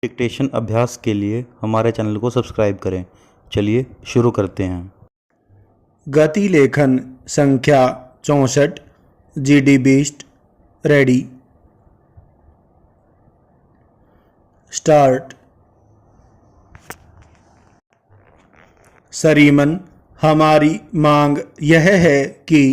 Dictation अभ्यास के लिए हमारे चैनल को सब्सक्राइब करें। चलिए शुरू करते हैं। गति लेखन संख्या 64 GD बीस्ट रेडी स्टार्ट। श्रीमन, हमारी मांग यह है कि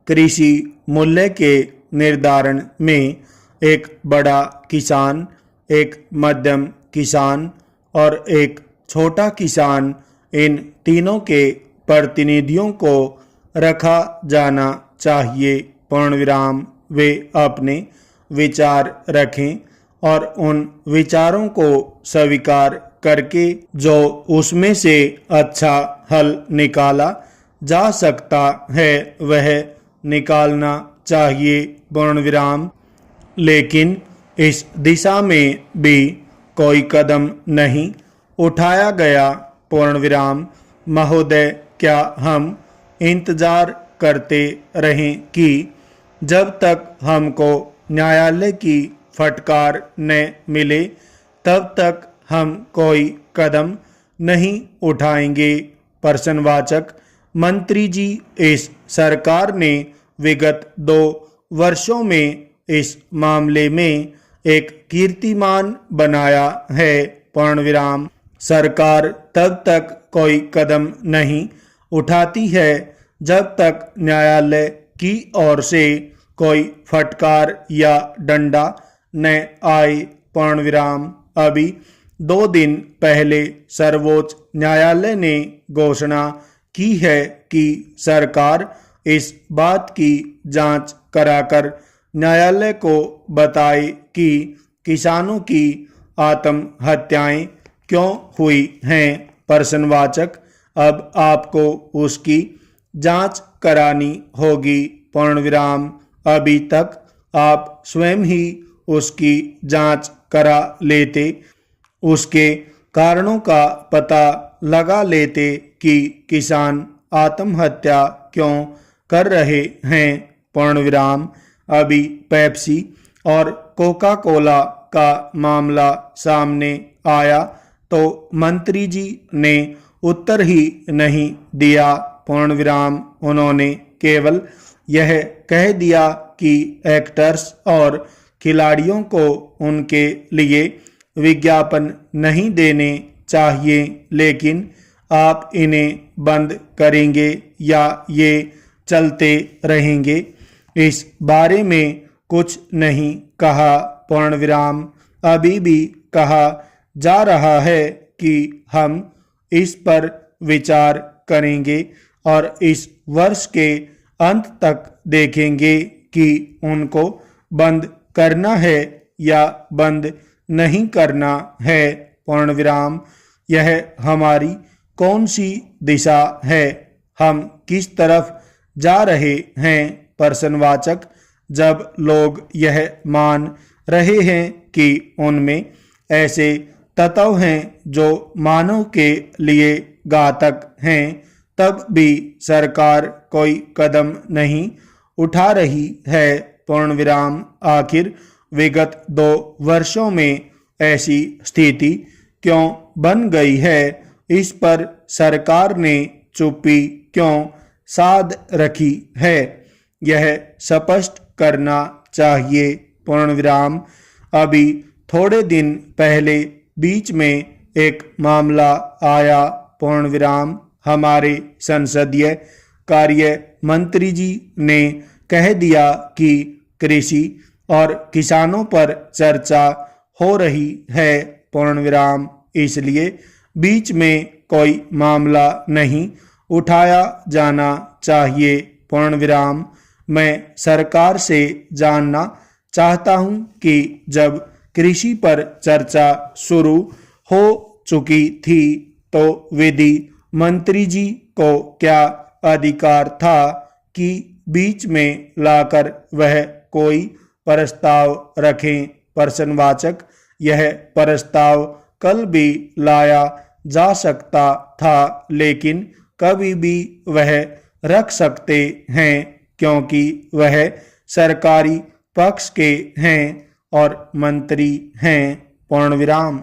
कृषि मूल्य के निर्धारण में एक बड़ा किसान, एक मध्यम किसान और एक छोटा किसान, इन तीनों के प्रतिनिधियों को रखा जाना चाहिए। पूर्णविराम। वे अपने विचार रखें और उन विचारों को स्वीकार करके जो उसमें से अच्छा हल निकाला जा सकता है वह निकालना चाहिए। पूर्णविराम। लेकिन इस दिशा में भी कोई कदम नहीं उठाया गया। पूर्णविराम। महोदय, क्या हम इंतजार करते रहें कि जब तक हमको न्यायालय की फटकार न मिले तब तक हम कोई कदम नहीं उठाएंगे? प्रश्नवाचक। मंत्री जी, इस सरकार ने विगत 2 वर्षों में इस मामले में एक कीर्तिमान बनाया है। पूर्णविराम। सरकार तब तक कोई कदम नहीं उठाती है जब तक न्यायालय की ओर से कोई फटकार या डंडा न आए। पूर्णविराम। अभी 2 दिन पहले सर्वोच्च न्यायालय ने घोषणा की है कि सरकार इस बात की जांच कराकर न्यायालय को बताए कि किसानों की आत्महत्याएं क्यों हुई हैं। प्रश्नवाचक। अब आपको उसकी जांच करानी होगी। पूर्णविराम। अभी तक आप स्वयं ही उसकी जांच करा लेते, उसके कारणों का पता लगा लेते कि किसान आत्महत्या क्यों कर रहे हैं। पूर्णविराम। अभी पेप्सी और कोका कोला का मामला सामने आया तो मंत्री जी ने उत्तर ही नहीं दिया। पूर्णविराम। उन्होंने केवल यह कह दिया कि एक्टर्स और खिलाड़ियों को उनके लिए विज्ञापन नहीं देने चाहिए, लेकिन आप इन्हें बंद करेंगे या ये चलते रहेंगे, इस बारे में कुछ नहीं कहा। पूर्णविराम। अभी भी कहा जा रहा है कि हम इस पर विचार करेंगे और इस वर्ष के अंत तक देखेंगे कि उनको बंद करना है या बंद नहीं करना है। पूर्णविराम। यह हमारी कौन सी दिशा है? हम किस तरफ जा रहे हैं? प्रश्नवाचक। जब लोग यह मान रहे हैं कि उनमें ऐसे तत्व हैं जो मानव के लिए घातक हैं, तब भी सरकार कोई कदम नहीं उठा रही है। पूर्णविराम। आखिर विगत 2 वर्षों में ऐसी स्थिति क्यों बन गई है? इस पर सरकार ने चुप्पी क्यों साध रखी है? यह स्पष्ट करना चाहिए। पूर्णविराम। अभी थोड़े दिन पहले बीच में एक मामला आया। पूर्णविराम। हमारे संसदीय कार्य मंत्री जी ने कह दिया कि कृषि और किसानों पर चर्चा हो रही है। पूर्णविराम। इसलिए बीच में कोई मामला नहीं उठाया जाना चाहिए। पूर्णविराम। मैं सरकार से जानना चाहता हूं कि जब कृषि पर चर्चा शुरू हो चुकी थी तो विधि मंत्री जी को क्या अधिकार था कि बीच में लाकर वह कोई प्रस्ताव रखें? प्रश्नवाचक। यह प्रस्ताव कल भी लाया जा सकता था, लेकिन कभी भी वह रख सकते हैं क्योंकि वह सरकारी पक्ष के हैं और मंत्री हैं। पूर्णविराम।